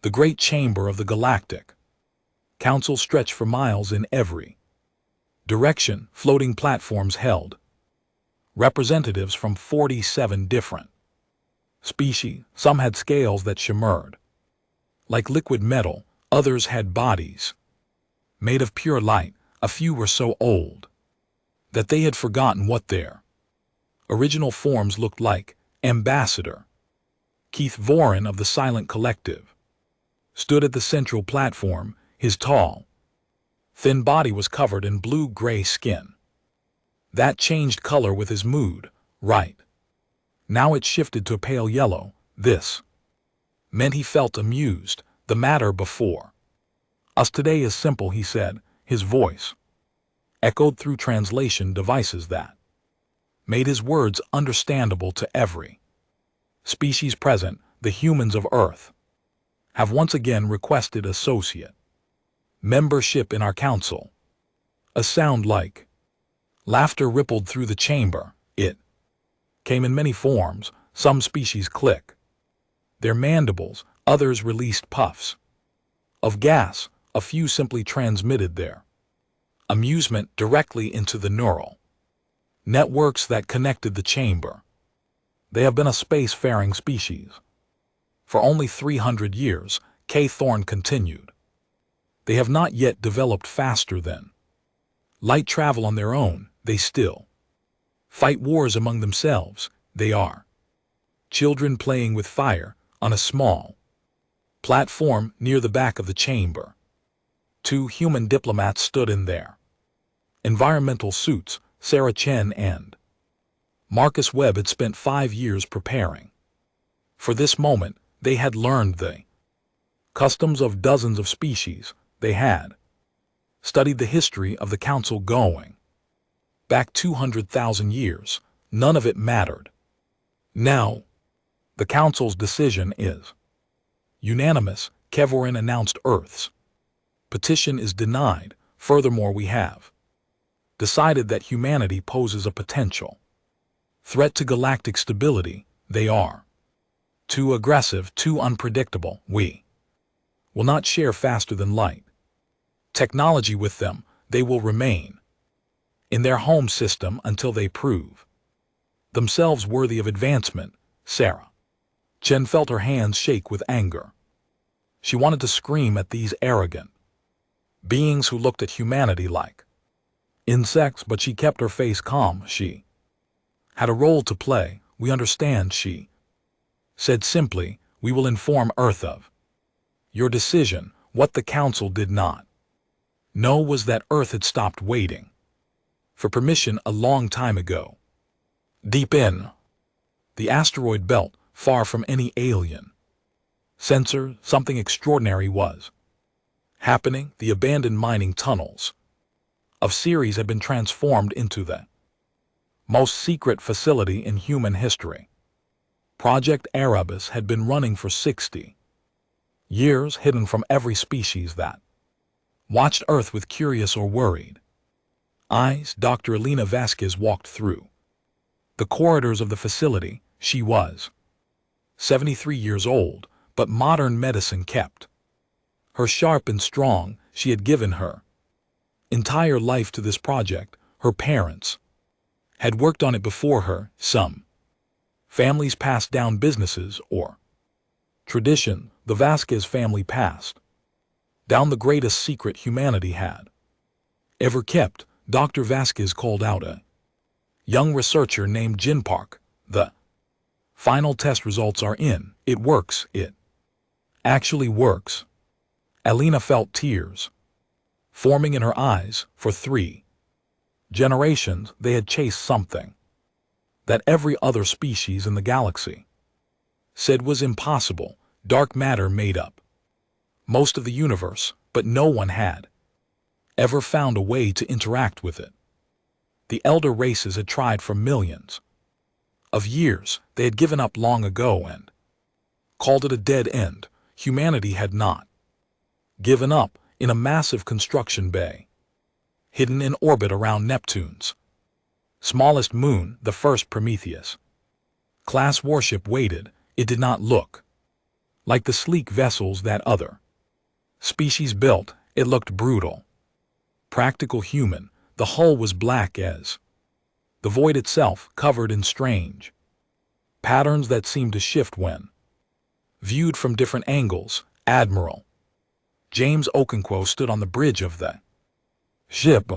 The great chamber of the Galactic Council stretched for miles in every direction. Floating platforms held representatives from 47 different species. Some had scales that shimmered like liquid metal, others had bodies made of pure light. A few were so old that they had forgotten what their original forms looked like. Ambassador Keith Voren of the Silent Collective stood at the central platform. His tall, thin body was covered in blue-gray skin that changed color with his mood. Right now it shifted to a pale yellow. This meant he felt amused. The matter before us today is simple, he said. His voice echoed through translation devices that made his words understandable to every species present. The humans of Earth have once again requested associate membership in our council. A sound like laughter rippled through the chamber. It came in many forms. Some species click their mandibles, others released puffs of gas, a few simply transmitted their amusement directly into the neural networks that connected the chamber. They have been a spacefaring species for only 300 years, K. Thorne continued. They have not yet developed faster than light travel on their own. They still fight wars among themselves. They are children playing with fire. On a small platform near the back of the chamber, 2 human diplomats stood in their environmental suits. Sarah Chen and Marcus Webb had spent 5 years preparing for this moment. They had learned the customs of dozens of species. They had studied the history of the Council going back 200,000 years. None of it mattered. Now, the Council's decision is unanimous. Kevorin announced. Earth's petition is denied. Furthermore, we have decided that humanity poses a potential threat to galactic stability. They are too aggressive, too unpredictable. We will not share faster than light technology with them. They will remain in their home system until they prove themselves worthy of advancement. Sarah Chen felt her hands shake with anger. She wanted to scream at these arrogant beings who looked at humanity like insects, but she kept her face calm. She had a role to play. We understand, she said simply. We will inform Earth of your decision. What the Council did not know was that Earth had stopped waiting for permission a long time ago. Deep in the asteroid belt, far from any alien sensor, something extraordinary was happening. The abandoned mining tunnels of Ceres had been transformed into the most secret facility in human history. Project Erebus had been running for 60 years, hidden from every species that watched Earth with curious or worried eyes. Dr. Elena Vasquez walked through the corridors of the facility. She was 73 years old, but modern medicine kept her sharp and strong. She had given her entire life to this project. Her parents had worked on it before her. Some families passed down businesses or tradition. The Vasquez family passed down the greatest secret humanity had ever kept. Dr. Vasquez called out a young researcher named Jin Park. The final test results are in. It works. It actually works. Alina felt tears forming in her eyes. For 3 generations, they had chased something that every other species in the galaxy said was impossible. Dark matter made up most of the universe, but no one had ever found a way to interact with it. The elder races had tried for millions of years. They had given up long ago and called it a dead end. Humanity had not given up. In a massive construction bay, hidden in orbit around Neptune's smallest moon, the first Prometheus class warship waited. It did not look Like the sleek vessels that other species built, it looked brutal. Practical human, the hull was black as the void itself, covered in strange patterns that seemed to shift when viewed from different angles. Admiral James Okonkwo stood on the bridge of the ship.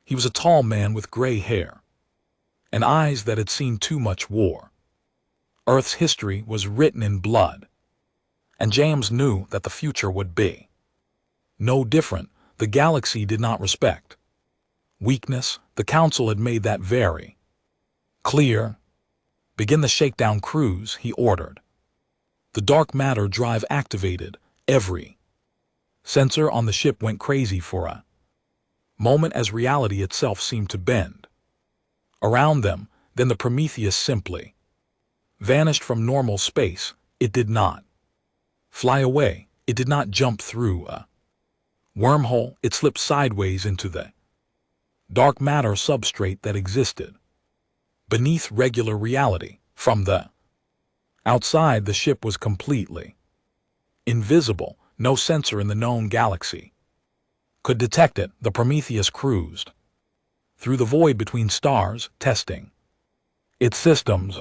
He was a tall man with gray hair and eyes that had seen too much war. Earth's history was written in blood, and James knew that the future would be no different. The galaxy did not respect weakness. The Council had made that very clear. Begin the shakedown cruise, he ordered. The dark matter drive activated. Every sensor on the ship went crazy for a moment as reality itself seemed to bend around them. Then the Prometheus simply vanished from normal space. It did not fly away. It did not jump through a wormhole. It slipped sideways into the dark matter substrate that existed beneath regular reality. From the outside, the ship was completely invisible. No sensor in the known galaxy could detect it. The Prometheus cruised through the void between stars, testing its systems.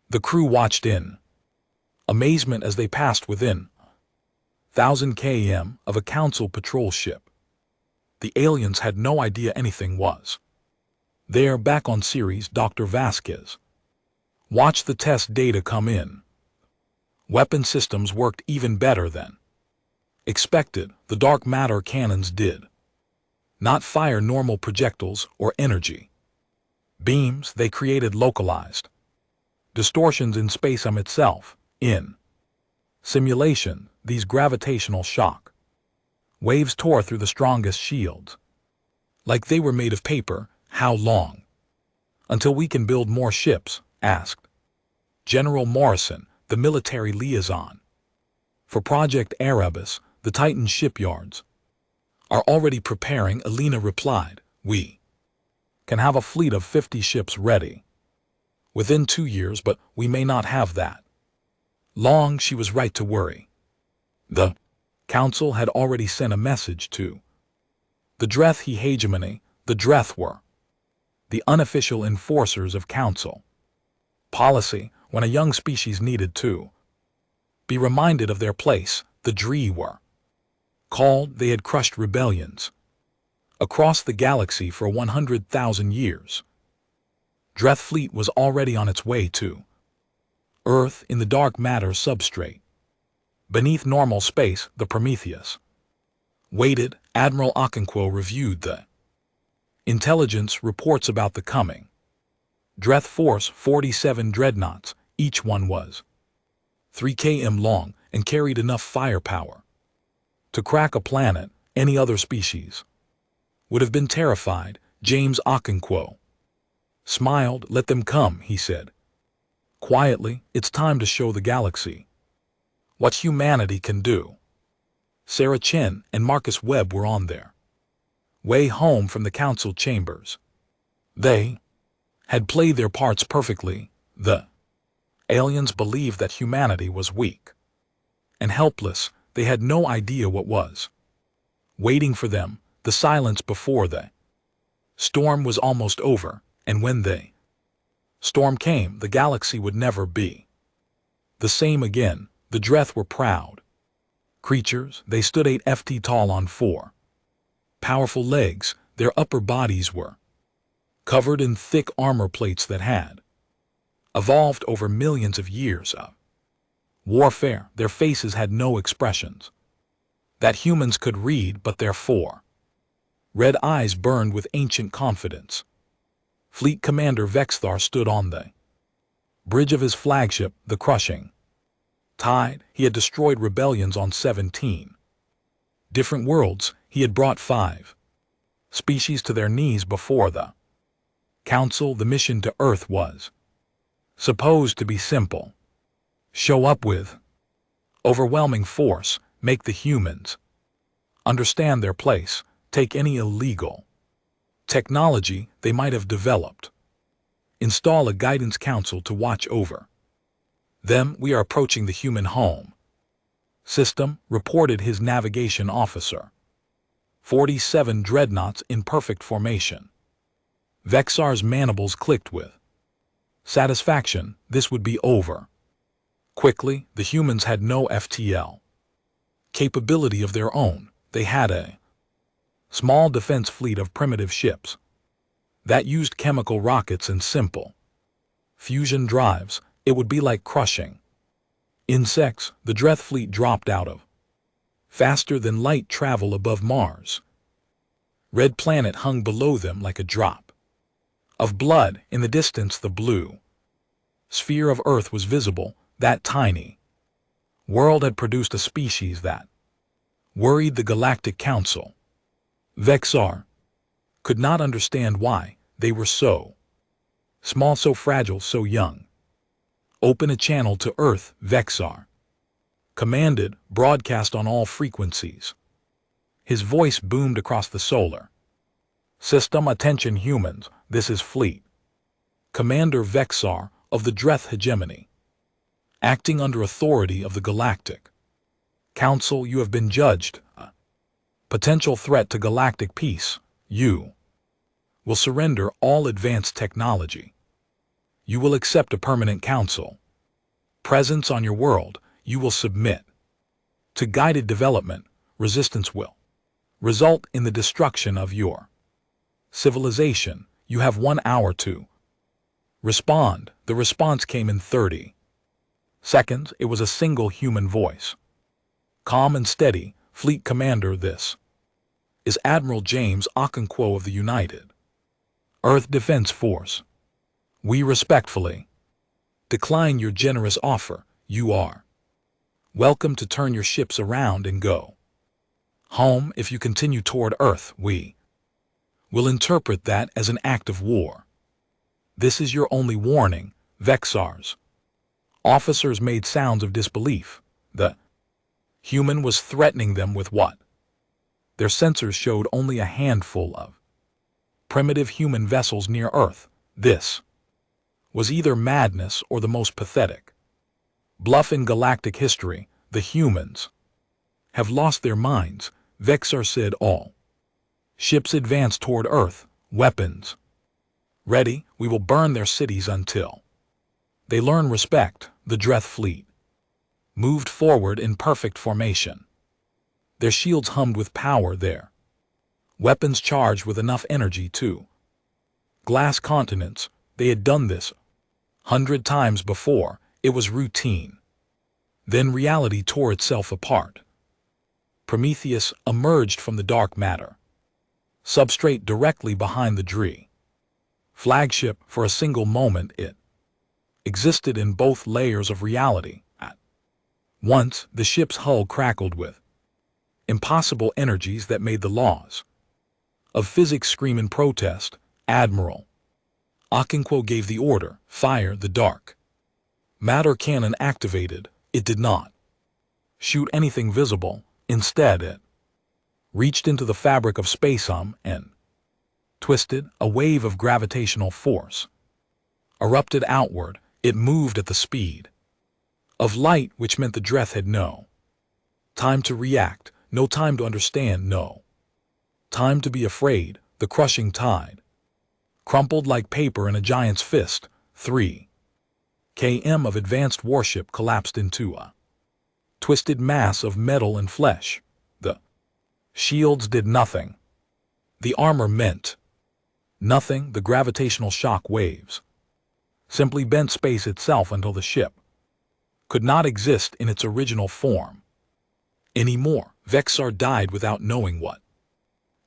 The crew watched in amazement as they passed within 1,000 km of a Council patrol ship. The aliens had no idea anything was there. Back on Ceres, Dr. Vasquez watched the test data come in. Weapon systems worked even better than expected. The dark matter cannons did not fire normal projectiles or energy beams. They created localized distortions in space itself. In simulation, these gravitational shock waves tore through the strongest shields like they were made of paper. How long until we can build more ships? Asked General Morrison, the military liaison for Project Erebus. The Titan shipyards are already preparing. Alina replied, we can have a fleet of 50 ships ready within 2 years, but we may not have that long. She was right to worry. The Council had already sent a message to the Dreth hegemony. The Dreth were the unofficial enforcers of Council policy. When a young species needed to be reminded of their place, the Dree were called. They had crushed rebellions across the galaxy for 100,000 years. Dreth fleet was already on its way to Earth in the dark matter substrate beneath normal space. The Prometheus waited. Admiral Okonkwo reviewed the intelligence reports about the coming Dreth force. 47 dreadnoughts. Each one was 3 km long and carried enough firepower to crack a planet. Any other species would have been terrified. James Okonkwo smiled. Let them come, he said quietly. It's time to show the galaxy what humanity can do. Sarah Chen and Marcus Webb were on their way home from the Council chambers. They had played their parts perfectly. The aliens believed that humanity was weak and helpless. They had no idea what was waiting for them. The silence before the storm was almost over, and when the storm came, the galaxy would never be the same again. The Dreth were proud creatures. They stood 8 ft tall on 4 powerful legs. Their upper bodies were covered in thick armor plates that had evolved over millions of years of warfare. Their faces had no expressions that humans could read, but their 4 red eyes burned with ancient confidence. Fleet Commander Vexthar stood on the bridge of his flagship, the Crushing Tide. He had destroyed rebellions on 17 different worlds. He had brought 5 species to their knees before the Council. The mission to Earth was supposed to be simple. Show up with overwhelming force, make the humans understand their place, take any illegal technology they might have developed, install a guidance council to watch over them. We are approaching the human home. System reported his navigation officer. 47 dreadnoughts in perfect formation. Vexar's mandibles clicked with satisfaction. This would be over quickly. The humans had no FTL capability of their own. They had a small defense fleet of primitive ships that used chemical rockets and simple fusion drives. It would be like crushing insects. The Dreth fleet dropped out of faster than light travel above Mars. Red planet hung below them like a drop of blood. In the distance, the blue sphere of Earth was visible. That tiny world had produced a species that worried the Galactic Council. Vexar could not understand why they were so small, so fragile, so young. Open a channel to Earth, Vexar commanded. Broadcast on all frequencies. His voice boomed across the solar system. Attention humans, this is Fleet Commander Vexar of the Dreth hegemony, acting under authority of the Galactic Council. You have been judged a potential threat to galactic peace. You will surrender all advanced technology. You will accept a permanent council presence on your world. You will submit to guided development. Resistance will result in the destruction of your civilization. You have 1 hour to respond. The response came in 30 seconds. It was a single human voice, calm and steady. Fleet Commander, this is Admiral James Okonkwo of the United Earth Defense Force. We respectfully decline your generous offer. You are welcome to turn your ships around and go home. If you continue toward Earth, we will interpret that as an act of war. This is your only warning. Vexar's officers made sounds of disbelief. The human was threatening them with what? Their sensors showed only a handful of primitive human vessels near Earth. This was either madness or the most pathetic bluff in galactic history. The humans have lost their minds, Vexar said. All ships advance toward Earth, weapons ready. We will burn their cities until they learn respect. The Dreth fleet moved forward in perfect formation. Their shields hummed with power, their weapons charged with enough energy to glass continents. They had done this 100 times before. It was routine. Then reality tore itself apart. Prometheus emerged from the dark matter substrate directly behind the Dree flagship. For a single moment it existed in both layers of reality. At once, the ship's hull crackled with impossible energies that made the laws of physics scream in protest. Admiral Okonkwo gave the order, fire the dark matter cannon. Activated. It did not shoot anything visible. Instead, it reached into the fabric of space and twisted. A wave of gravitational force erupted outward. It moved at the speed of light, which meant the Dreth had no time to react, no time to understand, no time to be afraid. The crushing tide crumpled like paper in a giant's fist. 3 km of advanced warship collapsed into a twisted mass of metal and flesh. The shields did nothing. The armor meant nothing. The gravitational shock waves simply bent space itself until the ship could not exist in its original form anymore. Vexar died without knowing what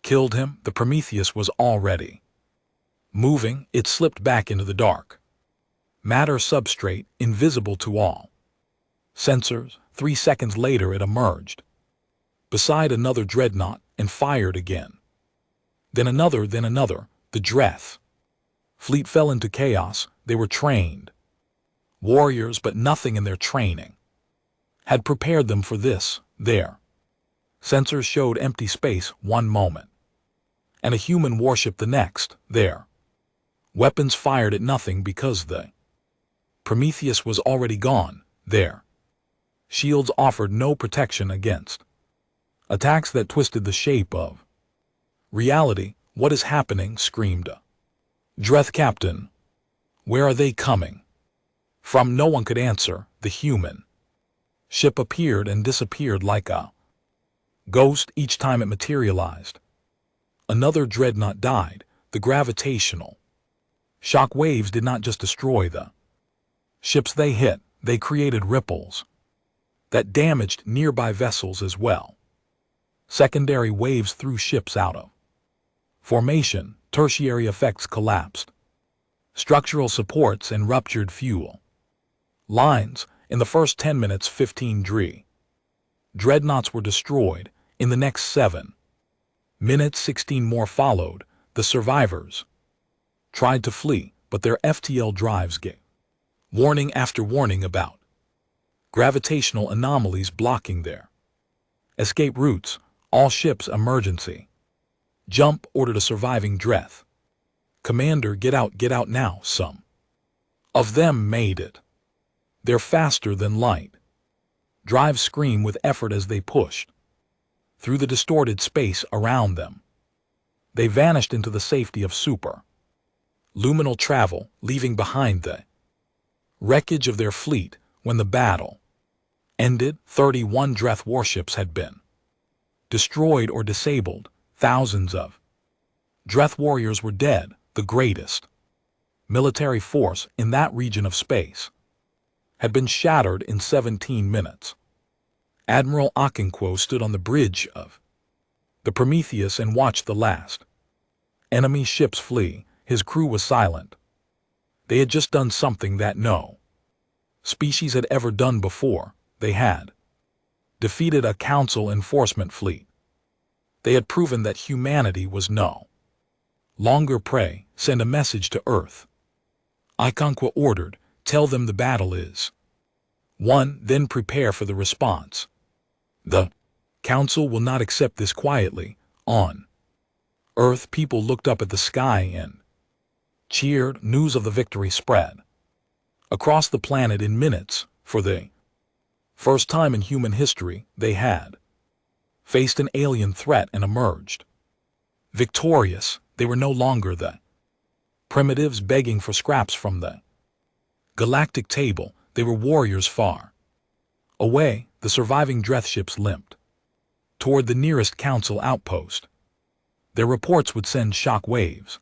killed him. The Prometheus was already moving. It slipped back into the dark matter substrate, invisible to all sensors. 3 seconds later it emerged beside another dreadnought and fired again. Then another, then another. The Dreth fleet fell into chaos. They were trained warriors, but nothing in their training had prepared them for this. Their sensors showed empty space 1 moment, and a human warship the next. Their weapons fired at nothing because the Prometheus was already gone. Their Shields offered no protection against attacks that twisted the shape of reality. "What is happening?" screamed a Dreth captain. "Where are they coming from?" No one could answer. The human ship appeared and disappeared like a ghost each time it materialized. Another dreadnought died. The gravitational shock waves did not just destroy the ships they hit, they created ripples that damaged nearby vessels as well. Secondary waves threw ships out of formation, tertiary effects collapsed structural supports and ruptured fuel lines. In the first 10 minutes, 15 dreadnoughts were destroyed. In the next 7 minutes, 16 more followed. The survivors tried to flee, but their FTL drives gave warning after warning about gravitational anomalies blocking their escape routes. "All ships, emergency jump," ordered a surviving Dreth commander. Get out now." Some of them made it. They're faster than light. Drives scream with effort as they pushed through the distorted space around them. They vanished into the safety of super-luminal travel, leaving behind the wreckage of their fleet. When the battle ended, 31 Dreth warships had been destroyed or disabled. Thousands of Dreth warriors were dead. The greatest military force in that region of space had been shattered in 17 minutes. Admiral Okonkwo stood on the bridge of the Prometheus and watched the last enemy ships flee. His crew was silent. They had just done something that no species had ever done before. They had defeated a Council enforcement fleet. They had proven that humanity was no longer prey. "Send a message to Earth," Okonkwo ordered. "Tell them the battle is won, then prepare for the response. The Council will not accept this." Quietly, on Earth, people looked up at the sky and cheered. News of the victory spread across the planet in minutes. For the first time in human history, they had faced an alien threat and emerged victorious. They were no longer the primitives begging for scraps from the galactic table. They were warriors far away. The surviving Dreth ships limped toward the nearest Council outpost. Their reports would send shock waves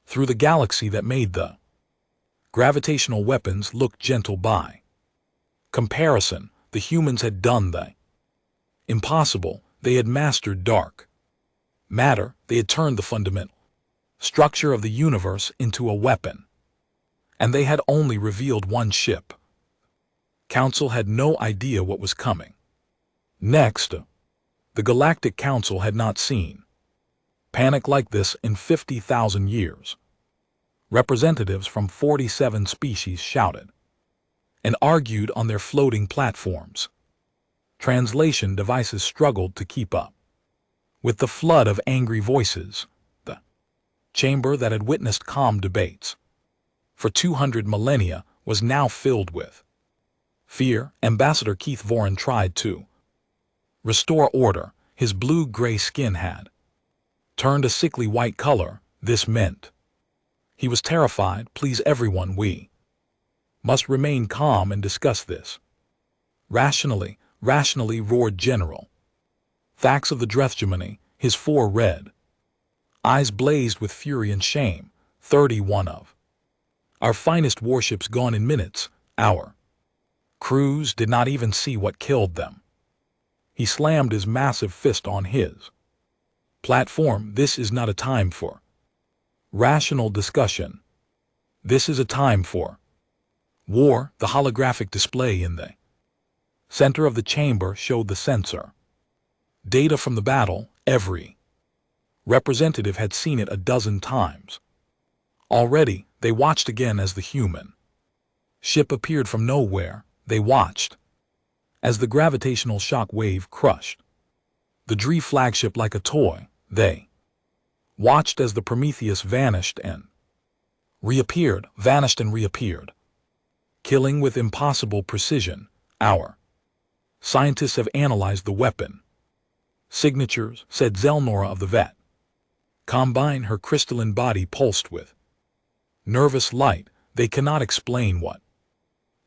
through the galaxy that made the gravitational weapons look gentle by comparison. The humans had done the impossible. They had mastered dark matter. They had turned the fundamental structure of the universe into a weapon. And they had only revealed one ship. Council had no idea what was coming next. The Galactic Council had not seen panic like this in 50,000 years. Representatives from 47 species shouted and argued on their floating platforms. Translation devices struggled to keep up with the flood of angry voices. The chamber that had witnessed calm debates for 200 millennia was now filled with fear. Ambassador Keith Voran tried to restore order. His blue-gray skin had turned a sickly white color. This meant he was terrified. "Please everyone, we must remain calm and discuss this rationally," roared General Thax of the Drethgemony. His 4 red eyes blazed with fury and shame. 31 of our finest warships gone in minutes. Our crews did not even see what killed them. He slammed his massive fist on his platform. "This is not a time for rational discussion. This is a time for war." The holographic display in the center of the chamber showed the sensor data from the battle. Every representative had seen it a dozen times already. They watched again as the human ship appeared from nowhere. They watched as the gravitational shock wave crushed the Dree flagship like a toy. They watched as the Prometheus vanished and reappeared, vanished and reappeared, killing with impossible precision. Our Scientists have analyzed the weapon. Signatures, said Zelnora of the vet. Combine her crystalline body pulsed with nervous light. They cannot explain what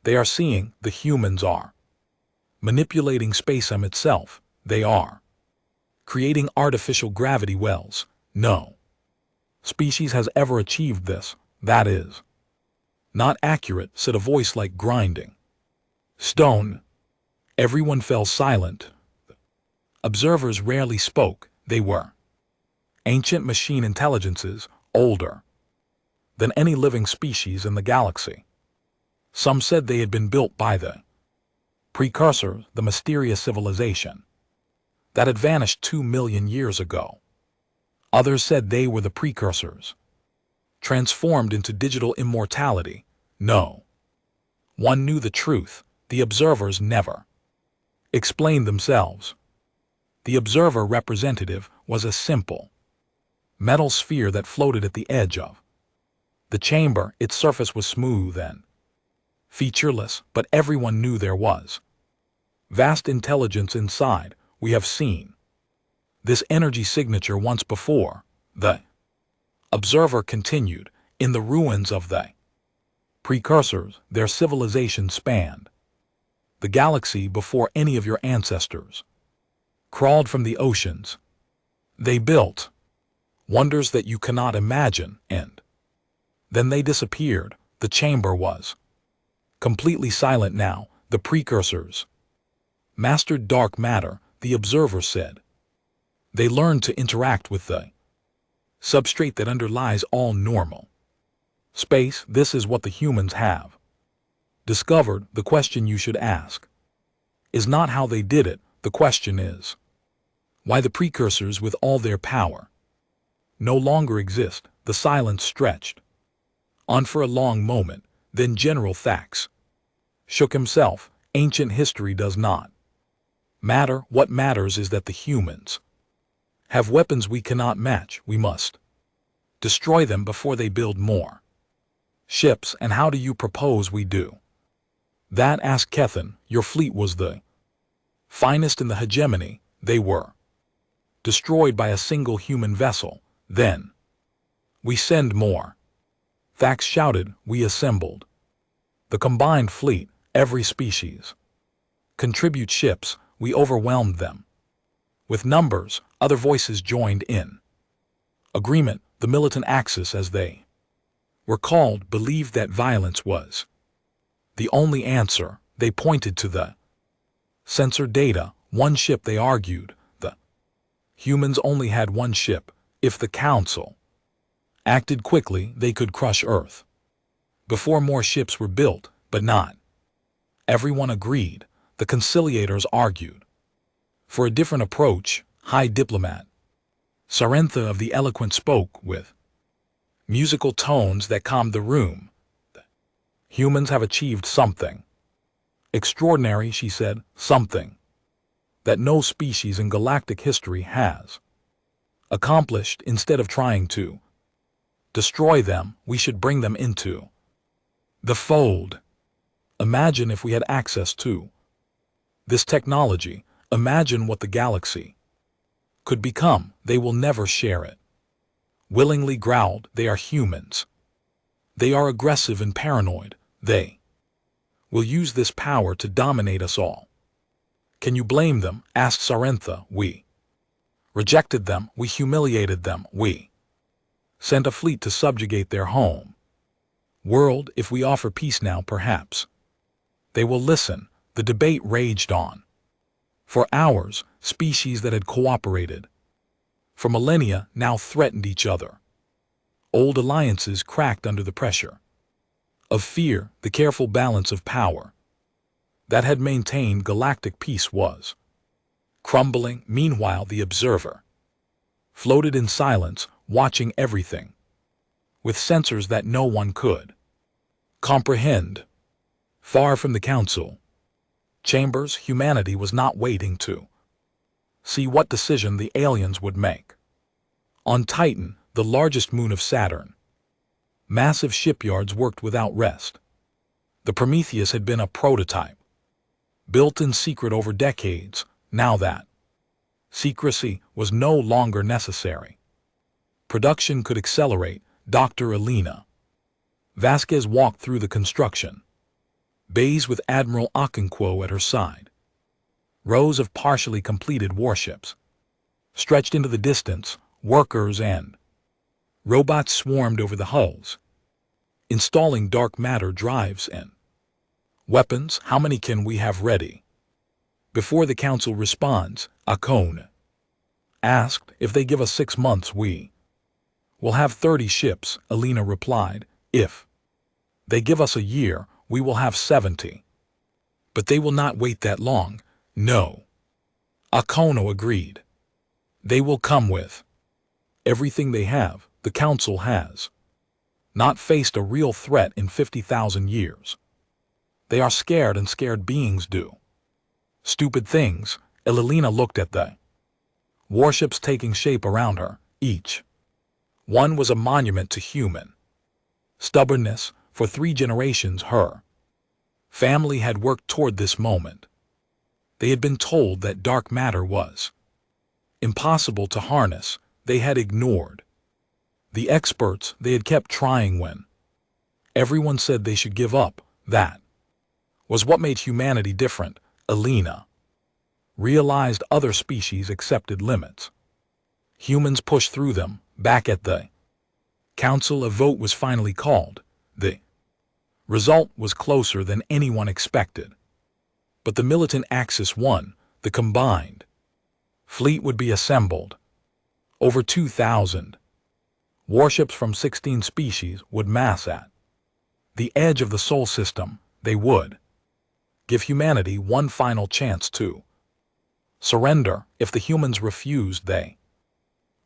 they are seeing. The humans are manipulating spacetime itself. They are creating artificial gravity wells. No species has ever achieved this. That is not accurate, said a voice like grinding stone. Everyone fell silent. Observers rarely spoke. They were ancient machine intelligences, older than any living species in the galaxy. Some said they had been built by the precursor, the mysterious civilization that had vanished 2 million years ago. Others said they were the precursors, transformed into digital immortality. No one knew the truth. The observers never explained themselves. The observer representative was a simple metal sphere that floated at the edge of the chamber. Its surface was smooth and featureless, but everyone knew there was vast intelligence inside. We have seen this energy signature once before, the observer continued. In the ruins of the precursors, their civilization spanned the galaxy before any of your ancestors crawled from the oceans. They built wonders that you cannot imagine, and then they disappeared. The chamber was completely silent now. The precursors mastered dark matter, the observer said. They learned to interact with the substrate that underlies all normal space. This is what the humans have discovered. The question you should ask is not how they did it. The question is why the precursors, with all their power, no longer exist. The silence stretched on for a long moment. Then General Thax shook himself. Ancient history does not matter. What matters is that the humans have weapons we cannot match. We must destroy them before they build more ships. And how do you propose we do that? Asked Kethan. Your fleet was the finest in the hegemony. They were destroyed by a single human vessel. Then we send more. Thax shouted. We assembled the combined fleet. Every species contribute ships. We overwhelmed them with numbers. Other voices joined in agreement. The militant axis, as they were called, believed that violence was the only answer. They pointed to the sensor data. One ship, they argued. The humans only had one ship. If the Council acted quickly, they could crush Earth before more ships were built, but not everyone agreed. The conciliators argued for a different approach. High Diplomat Sarentha of the Eloquent spoke with musical tones that calmed the room. The humans have achieved something extraordinary, she said, something that no species in galactic history has accomplished. Instead of trying to destroy them, we should bring them into the fold. Imagine if we had access to this technology. Imagine what the galaxy could become. They will never share it. Willingly growled. They are humans. They are aggressive and paranoid. They will use this power to dominate us all. Can you blame them? Asked Sarentha. We rejected them. We humiliated them. We sent a fleet to subjugate their home world. If we offer peace now, perhaps they will listen. The debate raged on for hours. Species that had cooperated for millennia now threatened each other. Old alliances cracked under the pressure of fear. The careful balance of power that had maintained galactic peace was crumbling. Meanwhile, the observer floated in silence, watching everything with sensors that no one could comprehend. Far from the Council chambers, humanity was not waiting to see what decision the aliens would make. On Titan, the largest moon of Saturn, massive shipyards worked without rest. The Prometheus had been a prototype built in secret over decades, now that secrecy was no longer necessary. Production could accelerate. Dr. Elena Vasquez walked through the construction bays with Admiral Okonkwo at her side. Rows of partially completed warships stretched into the distance. Workers and robots swarmed over the hulls, installing dark matter drives and weapons. How many can we have ready before the council responds? Akone asked. If they give us 6 months, we will have 30 ships, Elena replied. If they give us a year, we will have 70. But they will not wait that long. No. Akono agreed. They will come with everything they have. The council has not faced a real threat in 50,000 years. They are scared, and scared beings do stupid things. Elena looked at the warships taking shape around her. Each one was a monument to human stubbornness. For 3 generations, her family had worked toward this moment. They had been told that dark matter was impossible to harness. They had ignored the experts. They had kept trying when everyone said they should give up. That was what made humanity different. Elena realized other species accepted limits. Humans pushed through them. Back at the council, a vote was finally called. The result was closer than anyone expected. But the militant Axis won. The combined fleet would be assembled. Over 2,000 warships from 16 species would mass at the edge of the Sol system. They would give humanity one final chance to surrender. If the humans refused, they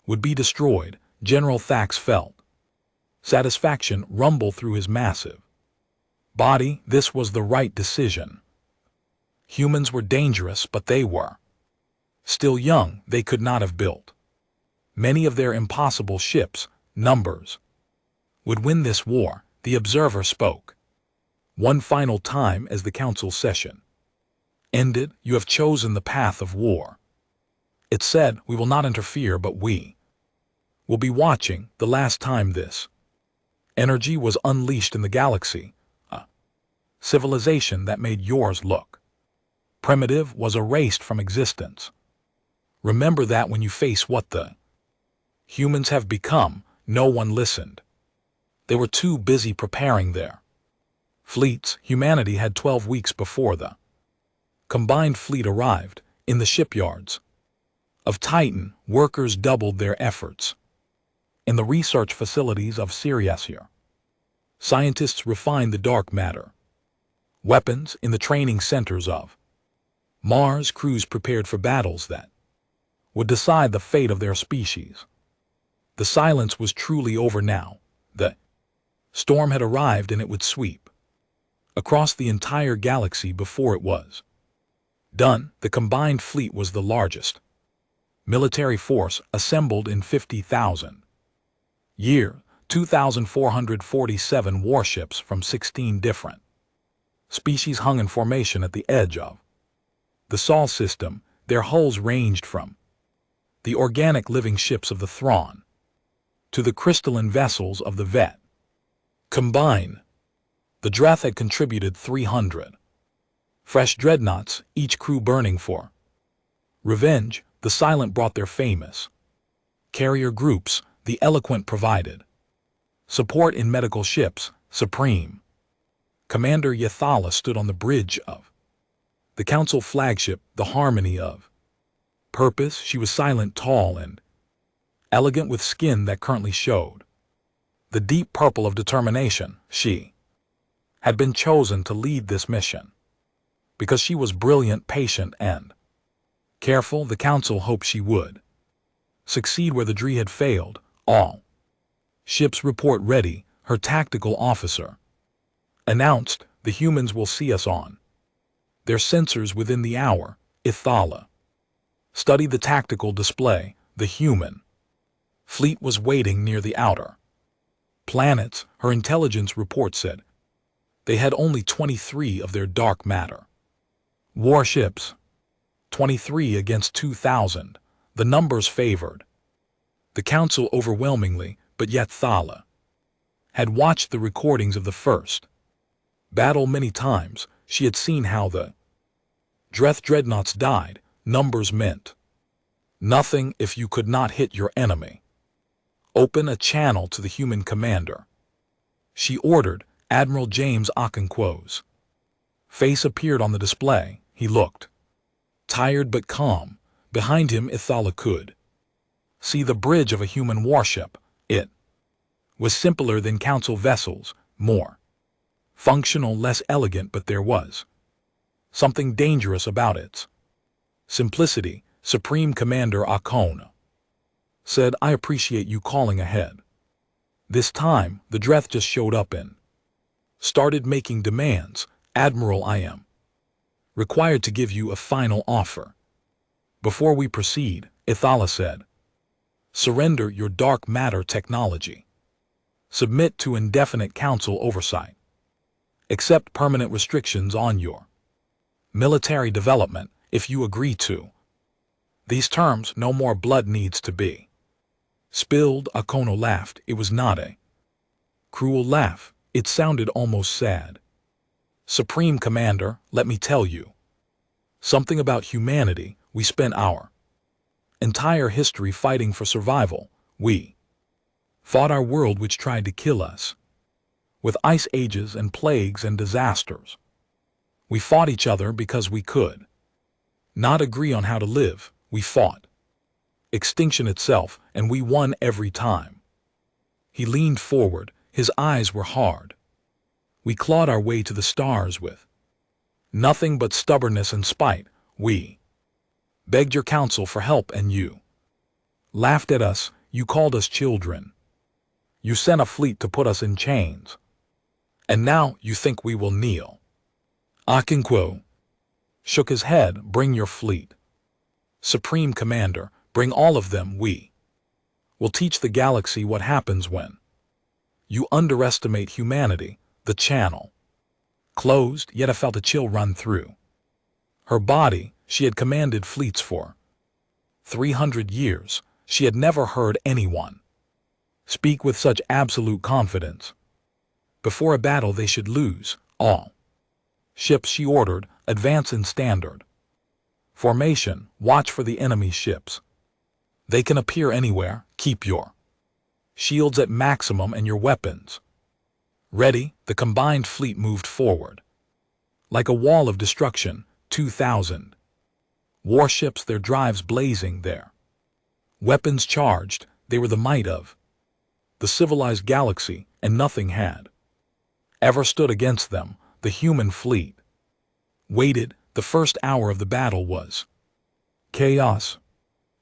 would be destroyed. General Thax felt satisfaction rumble through his massive body. This was the right decision. Humans were dangerous, but they were still young. They could not have built many of their impossible ships. Numbers would win this war. The observer spoke one final time as the council session ended. You have chosen the path of war. It said, we will not interfere, but we will be watching. The last time this energy was unleashed in the galaxy, a civilization that made yours look primitive was erased from existence. Remember that when you face what the humans have become. No one listened. They were too busy preparing their fleets. Humanity had 12 weeks before the combined fleet arrived. In the shipyards of Titan, workers doubled their efforts. In the research facilities of Sirius, scientists refined the dark matter weapons. In the training centers of Mars, crews prepared for battles that would decide the fate of their species. The silence was truly over now. The storm had arrived, and it would sweep across the entire galaxy before it was done. The combined fleet was the largest military force assembled in 50,000 years. 2,447 warships from 16 different species hung in formation at the edge of the Sol system. Their hulls ranged from the organic living ships of the Thrawn to the crystalline vessels of the Vet. Combined, the Drath had contributed 300 fresh dreadnoughts, each crew burning for revenge. The Silent brought their famous carrier groups. The Eloquent provided support in medical ships. Supreme Commander Yathala stood on the bridge of the Council flagship, the Harmony of Purpose. She was silent, tall, and elegant, with skin that currently showed the deep purple of determination. She had been chosen to lead this mission because she was brilliant, patient, and careful. The Council hoped she would succeed where the Dree had failed. All ships report ready, her tactical officer announced. The humans will see us on their sensors within the hour. Ithala studied the tactical display. The human fleet was waiting near the outer planets. Her intelligence report said they had only 23 of their dark matter Warships, 23 against 2,000. The numbers favored the Council overwhelmingly, but yet Thala had watched the recordings of the first battle many times. She had seen how the dreadnoughts died. Numbers meant nothing if you could not hit your enemy. Open a channel to the human commander, she ordered. Admiral James Okonkwo's face appeared on the display. He looked tired but calm. Behind him, Ithala could see the bridge of a human warship. It was simpler than Council vessels, more functional, less elegant, but there was something dangerous about its simplicity. Supreme Commander Akona said, "I appreciate you calling ahead." This time, the Dreth just showed up and started making demands. "Admiral, I am required to give you a final offer before we proceed," Ithala said. "Surrender your dark matter technology. Submit to indefinite Council oversight. Accept permanent restrictions on your military development if you agree to these terms. No more blood needs to be spilled." Akono laughed. It was not a cruel laugh. It sounded almost sad. "Supreme Commander, let me tell you something about humanity. We spent our entire history fighting for survival. We fought our world which tried to kill us with ice ages and plagues and disasters. We fought each other because we could not agree on how to live. We fought extinction itself, and we won every time." He leaned forward. His eyes were hard. "We clawed our way to the stars with nothing but stubbornness and spite. We begged your Council for help, and you laughed at us. You called us children. You sent a fleet to put us in chains. And now you think we will kneel." Okonkwo shook his head. "Bring your fleet, Supreme Commander. Bring all of them. We will teach the galaxy what happens when you underestimate humanity." The channel closed, yet I felt a chill run through her body. She had commanded fleets for 300 years. She had never heard anyone speak with such absolute confidence. Before a battle they should lose. "All ships," she ordered, "advance in standard formation. Watch for the enemy ships. They can appear anywhere. Keep your shields at maximum and your weapons ready." The combined fleet moved forward like a wall of destruction. 2,000 warships, their drives blazing, their weapons charged. They were the might of the civilized galaxy, and nothing had ever stood against them. The human fleet waited. The first hour of the battle was chaos.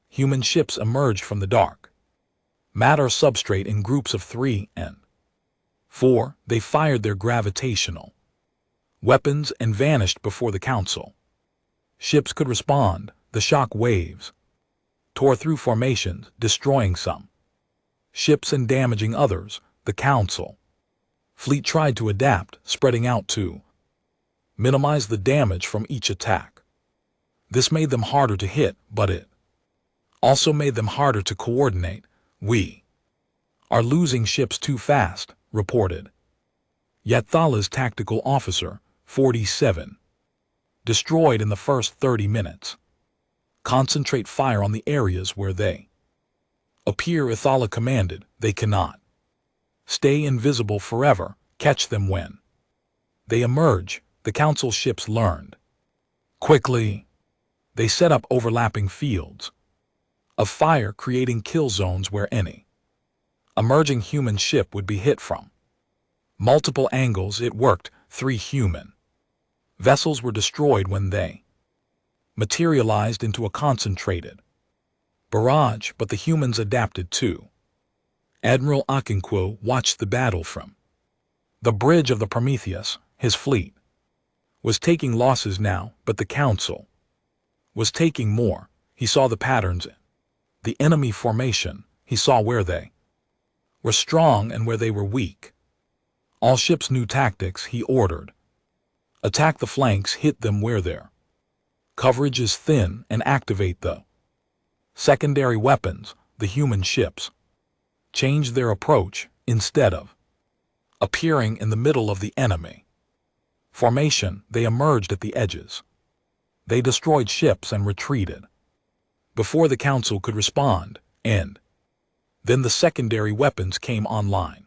Human ships emerged from the dark matter substrate in groups of 3 and 4. They fired their gravitational weapons and vanished before the Council ships could respond. The shock waves tore through formations, destroying some ships and damaging others. The Council fleet tried to adapt, spreading out to minimize the damage from each attack. This made them harder to hit, but it also made them harder to coordinate. "We are losing ships too fast," reported yet Thala's tactical officer. 47 destroyed in the first 30 minutes. "Concentrate fire on the areas where they appear," Ithala commanded. "They cannot stay invisible forever. Catch them when they emerge." The Council ships learned quickly. They set up overlapping fields of fire, creating kill zones where any emerging human ship would be hit from multiple angles. It worked. 3 human vessels were destroyed when they materialized into a concentrated barrage, but the humans adapted too. Admiral Okonkwo watched the battle from the bridge of the Prometheus. His fleet was taking losses now, but the Council was taking more. He saw the patterns in the enemy formation. He saw where they were strong and where they were weak. All ships knew tactics. He ordered, "Attack the flanks, hit them where their Coverage is thin and activate the secondary weapons, the human ships. Change their approach instead of appearing in the middle of the enemy formation. They emerged at the edges. They destroyed ships and retreated before the Council could respond, and then the secondary weapons came online.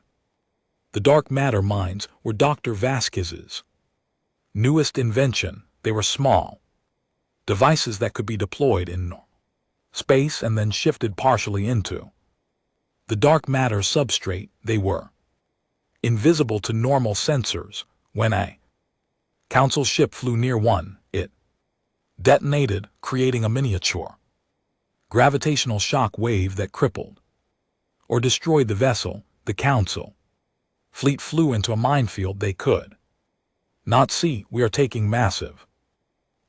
The dark matter mines were Dr. Vasquez's newest invention. They were small devices that could be deployed in space and then shifted partially into the dark matter substrate. They were invisible to normal sensors. When a Council ship flew near one, it detonated, creating a miniature gravitational shock wave that crippled or destroyed the vessel. The Council fleet flew into a minefield they could not see. We are taking massive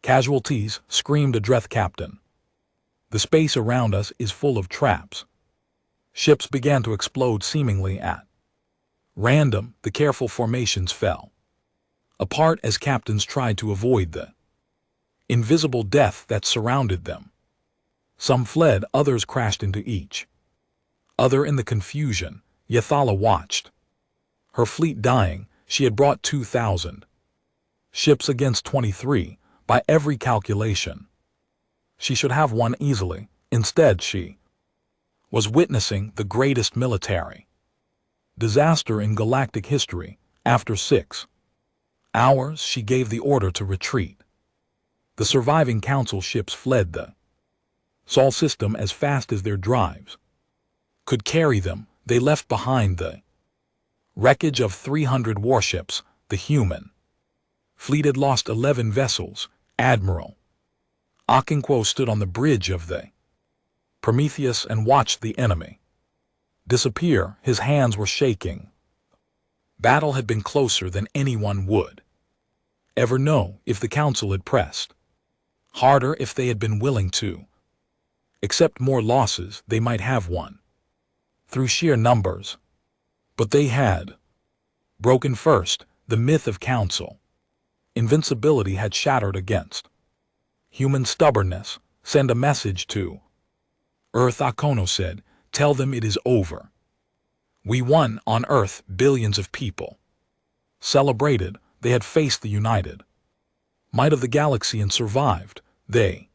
casualties, screamed a Dreth captain. The space around us is full of traps. Ships began to explode seemingly at random. The careful formations fell apart as captains tried to avoid the invisible death that surrounded them. Some fled, others crashed into each other in the confusion. Yathala watched her fleet dying. She had brought 2,000 ships against 23. By every calculation, she should have won easily. Instead, she was witnessing the greatest military disaster in galactic history. After 6 hours, she gave the order to retreat. The surviving Council ships fled the Sol system as fast as their drives could carry them. They left behind the wreckage of 300 warships. The human fleet had lost 11 vessels. Admiral Okonkwo stood on the bridge of the Prometheus and watched the enemy disappear. His hands were shaking. Battle had been closer than anyone would ever know. If the Council had pressed harder, if they had been willing to accept more losses, they might have won through sheer numbers. But they had broken first. The myth of Council invincibility had shattered against human stubbornness. Send a message to Earth, Akono said. Tell them it is over. We won. On Earth, billions of people celebrated. They had faced the united might of the galaxy and survived. They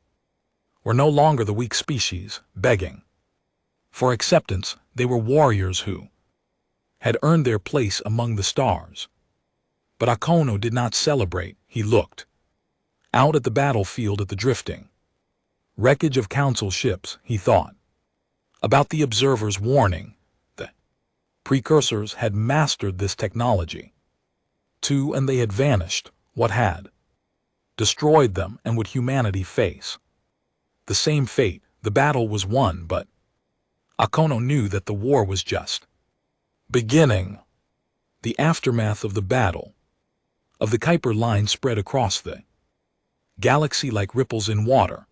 were no longer the weak species begging for acceptance. They were warriors who had earned their place among the stars. But Akono did not celebrate. He looked out at the battlefield, at the drifting wreckage of Council ships. He thought about the observers' warning. The precursors had mastered this technology too, and they had vanished. What had destroyed them, and would humanity face the same fate? The battle was won, but Akono knew that the war was just beginning. The aftermath of the battle of the Kuiper line spread across the galaxy like ripples in water.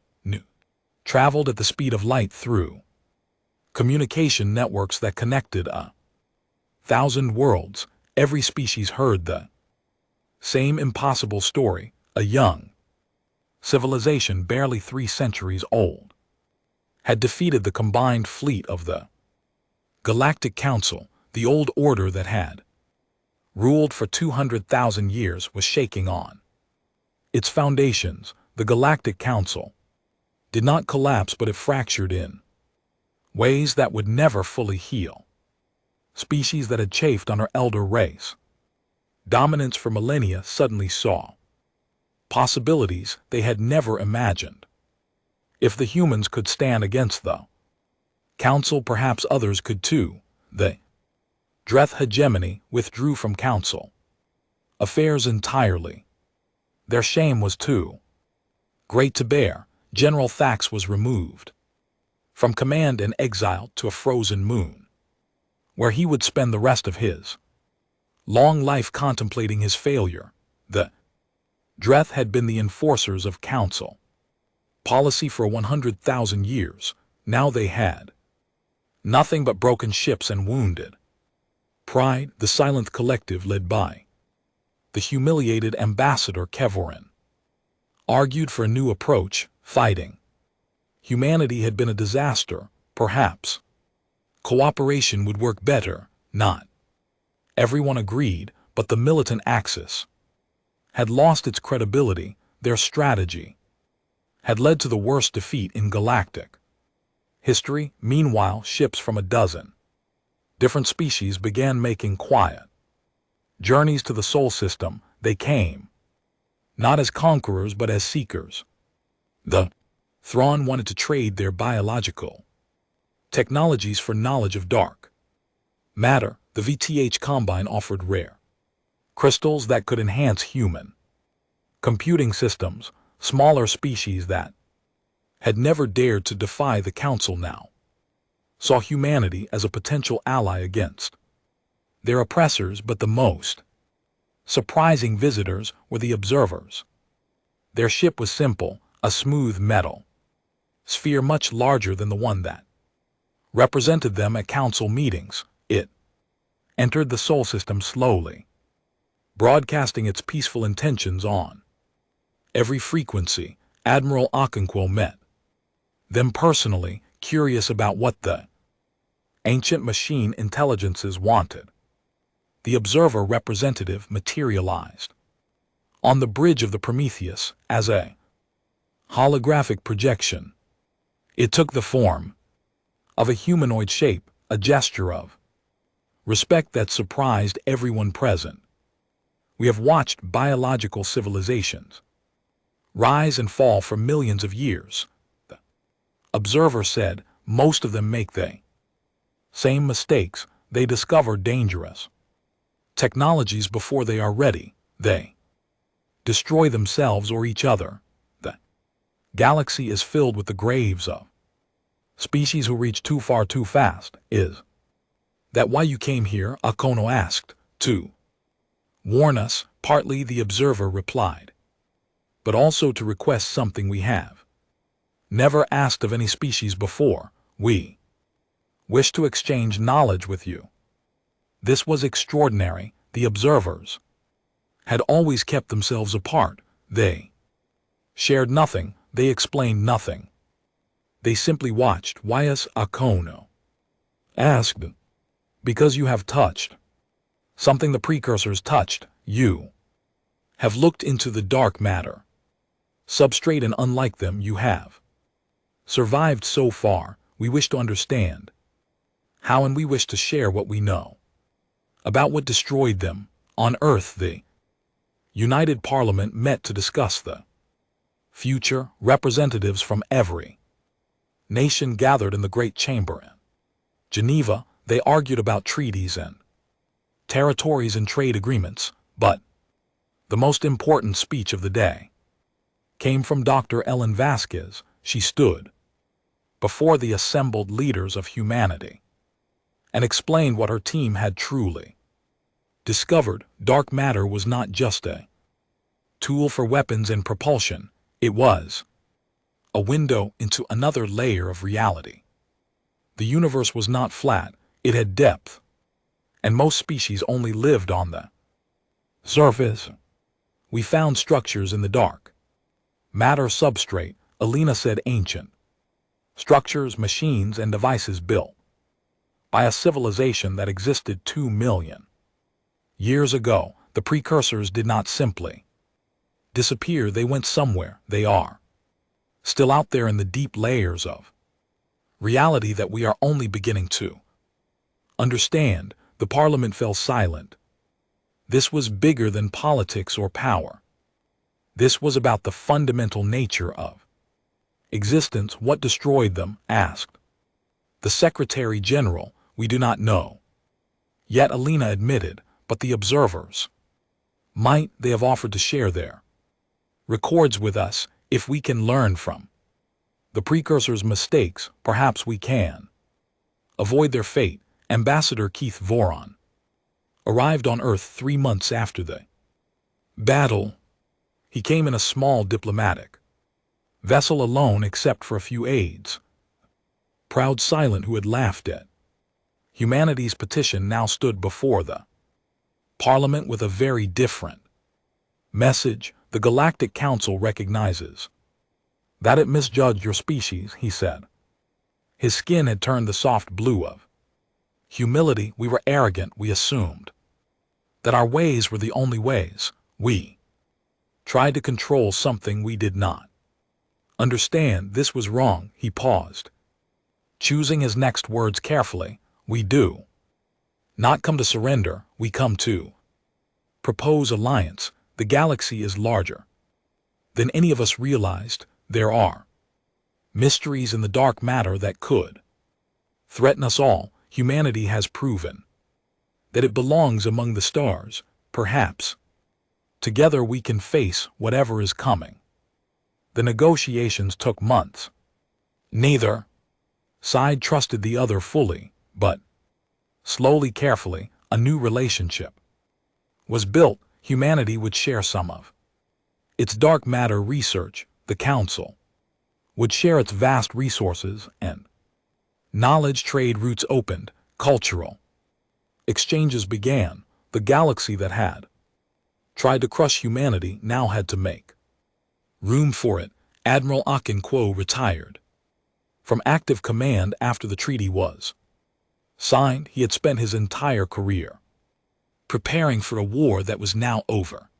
Traveled at the speed of light through communication networks that connected 1,000 worlds. Every species heard the same impossible story. A young civilization barely 3 centuries old had defeated the combined fleet of the Galactic Council. The old order that had ruled for 200,000 years was shaking on its foundations. The Galactic Council did not collapse, but it fractured in ways that would never fully heal. Species that had chafed on our elder race dominance for millennia suddenly saw possibilities they had never imagined. If the humans could stand against the Council, perhaps others could too. The Dreth hegemony withdrew from Council affairs entirely. Their shame was too great to bear. General Thax was removed from command and exiled to a frozen moon, where he would spend the rest of his long life contemplating his failure. The Dreth had been the enforcers of Council policy for 100,000 years. Now they had nothing but broken ships and wounded pride. The silent collective led by the humiliated ambassador Kevorin argued for a new approach, fighting. Humanity had been a disaster, perhaps. Cooperation would work better, not. Everyone agreed, but the militant axis had lost its credibility. Their strategy had led to the worst defeat in galactic history. Meanwhile, ships from a dozen different species began making quiet journeys to the Sol system. They came not as conquerors but as seekers. The Thrawn wanted to trade their biological technologies for knowledge of dark matter. The VTH Combine offered rare crystals that could enhance human computing systems. Smaller species that had never dared to defy the Council now saw humanity as a potential ally against their oppressors. But the most surprising visitors were the observers. Their ship was simple, a smooth metal sphere much larger than the one that represented them at council meetings. It entered the Sol system slowly, broadcasting its peaceful intentions on every frequency. Admiral Okonkwo met them personally, curious about what the ancient machine intelligences wanted. The observer representative materialized on the bridge of the Prometheus as a holographic projection. It took the form of a humanoid shape, a gesture of respect that surprised everyone present. We have watched biological civilizations rise and fall for millions of years, the observer said. Most of them make the same mistakes. They discover dangerous technologies before they are ready. They destroy themselves or each other. The galaxy is filled with the graves of species who reach too far too fast. Is that why you came here? Akono asked. To warn us, partly, the observer replied, but also to request something we have never asked of any species before. We wish to exchange knowledge with you. This was extraordinary. The observers had always kept themselves apart. They shared nothing. They explained nothing. They simply watched. Why is Akono asked? Because you have touched something the precursors touched. You have looked into the dark matter substrate, and unlike them, you have survived so far. We wish to understand how, and we wish to share what we know about what destroyed them. On Earth, the United Parliament met to discuss the future. Representatives from every nation gathered in the Great Chamber in Geneva. They argued about treaties and territories and trade agreements, but the most important speech of the day came from Dr. Ellen Vasquez. She stood before the assembled leaders of humanity and explained what her team had truly discovered. Dark matter was not just a tool for weapons and propulsion. It was a window into another layer of reality. The universe was not flat. It had depth, and most species only lived on the surface. We found structures in the dark matter substrate, Alina said. Ancient structures, machines, and devices built by a civilization that existed 2 million years ago. The precursors did not simply disappear. They went somewhere. They are still out there in the deep layers of reality that we are only beginning to understand. The Parliament fell silent. This was bigger than politics or power. This was about the fundamental nature of existence. What destroyed them? Asked the Secretary General. We do not know yet, Alina admitted, but the observers might. They have offered to share their records with us. If we can learn from the precursors' mistakes, perhaps we can avoid their fate. Ambassador Keith Voron arrived on Earth 3 months after the battle. He came in a small diplomatic vessel alone except for a few aides. Proud, silent, who had laughed at humanity's petition, now stood before the Parliament with a very different message. the Galactic Council recognizes that it misjudged your species, he said. His skin had turned the soft blue of humility. We were arrogant, we assumed that our ways were the only ways. We tried to control something we did not understand. This was wrong. He paused, choosing his next words carefully. We do not come to surrender, we come to propose alliance. The galaxy is larger than any of us realized. There are mysteries in the dark matter that could threaten us all. Humanity has proven that it belongs among the stars. Perhaps together we can face whatever is coming. The negotiations took months. Neither side trusted the other fully, but slowly, carefully, a new relationship was built. Humanity would share some of its dark matter research. The Council would share its vast resources and knowledge. Trade routes opened. Cultural exchanges began. The galaxy that had tried to crush humanity now had to make room for it. Admiral Akinquo retired from active command after the treaty was signed. He had spent his entire career preparing for a war that was now over.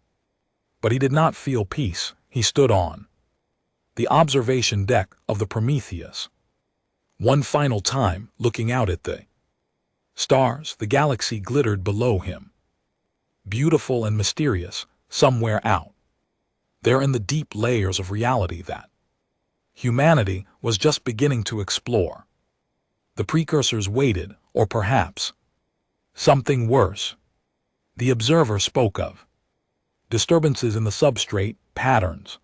But he did not feel peace. He stood on the observation deck of the Prometheus one final time, looking out at the stars. The galaxy glittered below him, beautiful and mysterious. Somewhere out there in the deep layers of reality that humanity was just beginning to explore, the precursors waited, or perhaps something worse. The observer spoke of disturbances in the substrate, patterns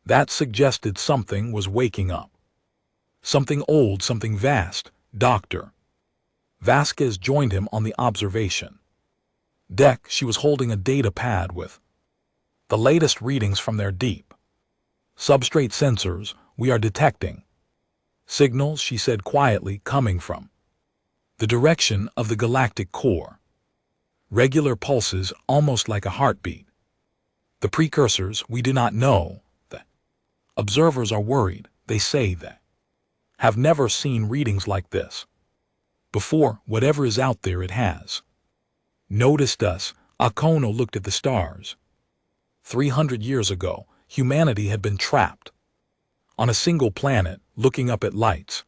that suggested something was waking up. Something old, something vast. Dr. Vasquez joined him on the observation deck. She was holding a data pad with the latest readings from their deep substrate sensors. We are detecting signals, she said quietly, coming from the direction of the galactic core. Regular pulses, almost like a heartbeat. The precursors, we do not know. The observers are worried. They say they have never seen readings like this before. Whatever is out there, it has noticed us. Akono looked at the stars. 300 years ago, humanity had been trapped on a single planet, looking up at lights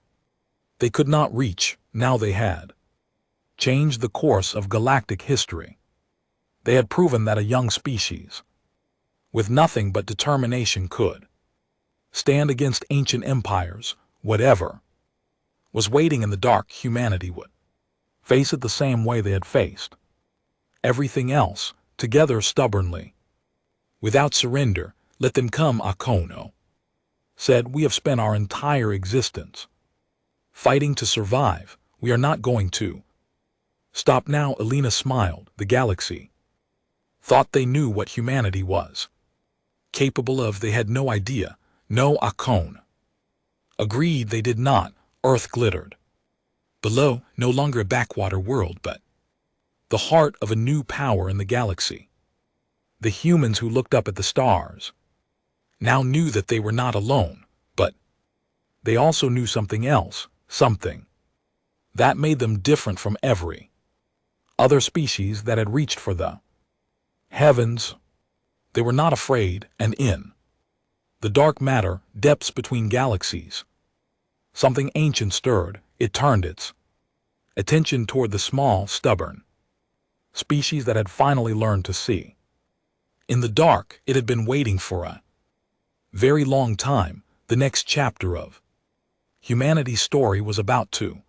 they could not reach. Now they had changed the course of galactic history. They had proven that a young species with nothing but determination could stand against ancient empires. Whatever was waiting in the dark, humanity would face it the same way they had faced everything else, together, stubbornly, without surrender. Let them come, Akono said. We have spent our entire existence fighting to survive. We are not going to stop now. Elena smiled. The galaxy thought they knew what humanity was capable of. They had no idea. No, Akono agreed. They did not. Earth glittered below, no longer a backwater world, but the heart of a new power in the galaxy. The humans who looked up at the stars now knew that they were not alone, but they also knew something else, something that made them different from every other species that had reached for the heavens. They were not afraid, and in the dark matter, depths between galaxies, something ancient stirred. It turned its attention toward the small, stubborn species that had finally learned to see. In the dark, it had been waiting for a very long time. The next chapter of humanity's story was about to